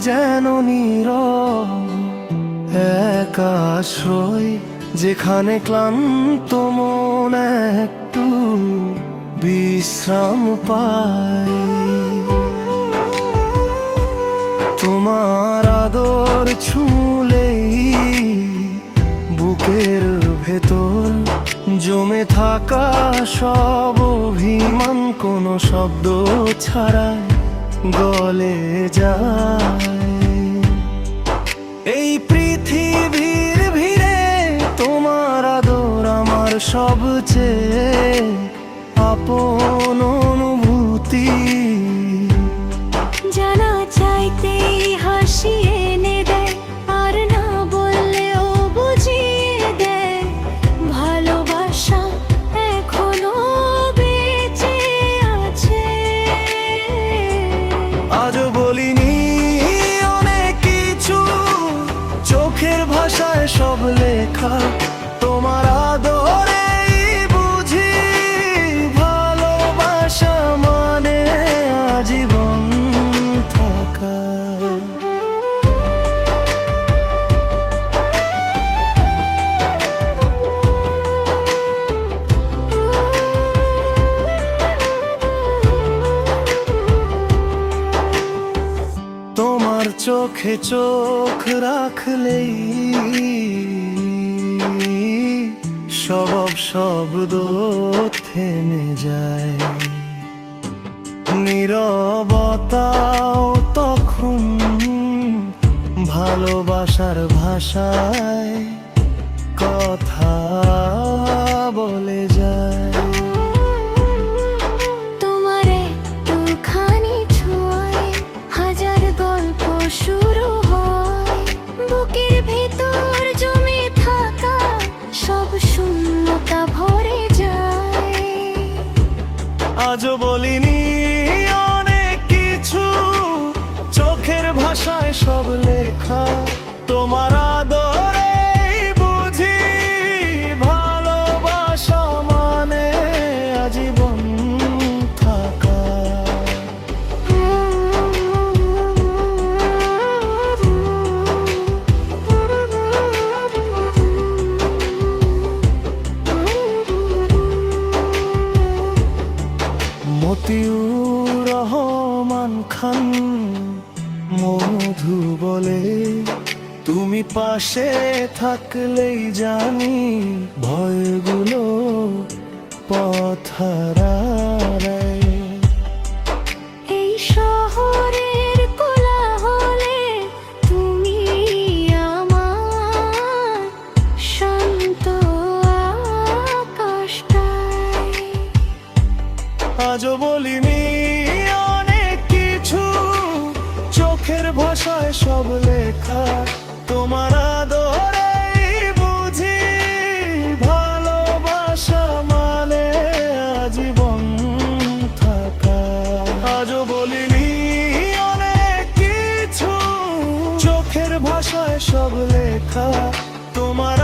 যেন নীরব এক আশ্রয়, যেখানে ক্লান্ত মন একটু বিশ্রাম পায়। তোমার আদর ছুঁলেই বুকের ভেতর জমে থাকা সব অভিমান কোনো শব্দ ছাড়াই গলে যায়। এই পৃথিবীর ভিড়ে তোমার আদর আমার সবচেয়ে আপন অনুভূতি। জানা চাইতেই হাসি এনে দেয়, আর না বললেও বুঝিয়ে দেয় ভালোবাসা এখনো বেঁচে আছে। আজও বলিনি অনেক কিছু, চোখের ভাষায় সব লেখা তোমার আদরে বুঝি। ভালোবাসা মানে আজীবন থাকা। তোমার চোখে চোখ রাখলেই সব শব্দ থেমে যায়। নীরবতাও তখন ভালোবাসার ভাষায় কথা বলে যায়। তোমার একটুখানি ছোঁয়ায় হাজার গল্প শুরু হয়, বুকের ভেতর জমে থাকা সব শূন্যতা ভরে যায়। আজও বলিনি অনেক কিছু, চোখের ভাষায় সব লেখা তোমার আদরে বুঝি। ভালোবাসা মানে আজীবন থাকা। মতিউর রহমান খান মধু বলে, তুমি পাশে থাকলেই জানি ভয়গুলো পথ হারায়। এই শহরের কোলাহলে তুমি আমার শান্ত আকাশটায়। আজও বলিনি অনেক কিছু, চোখের ভাষায় সব লেখা তোমার আদরে বুঝি। ভালোবাসা মানে আজীবন থাকা। আজও বলিনি অনেক কিছু, চোখের ভাষায় সব লেখা তোমার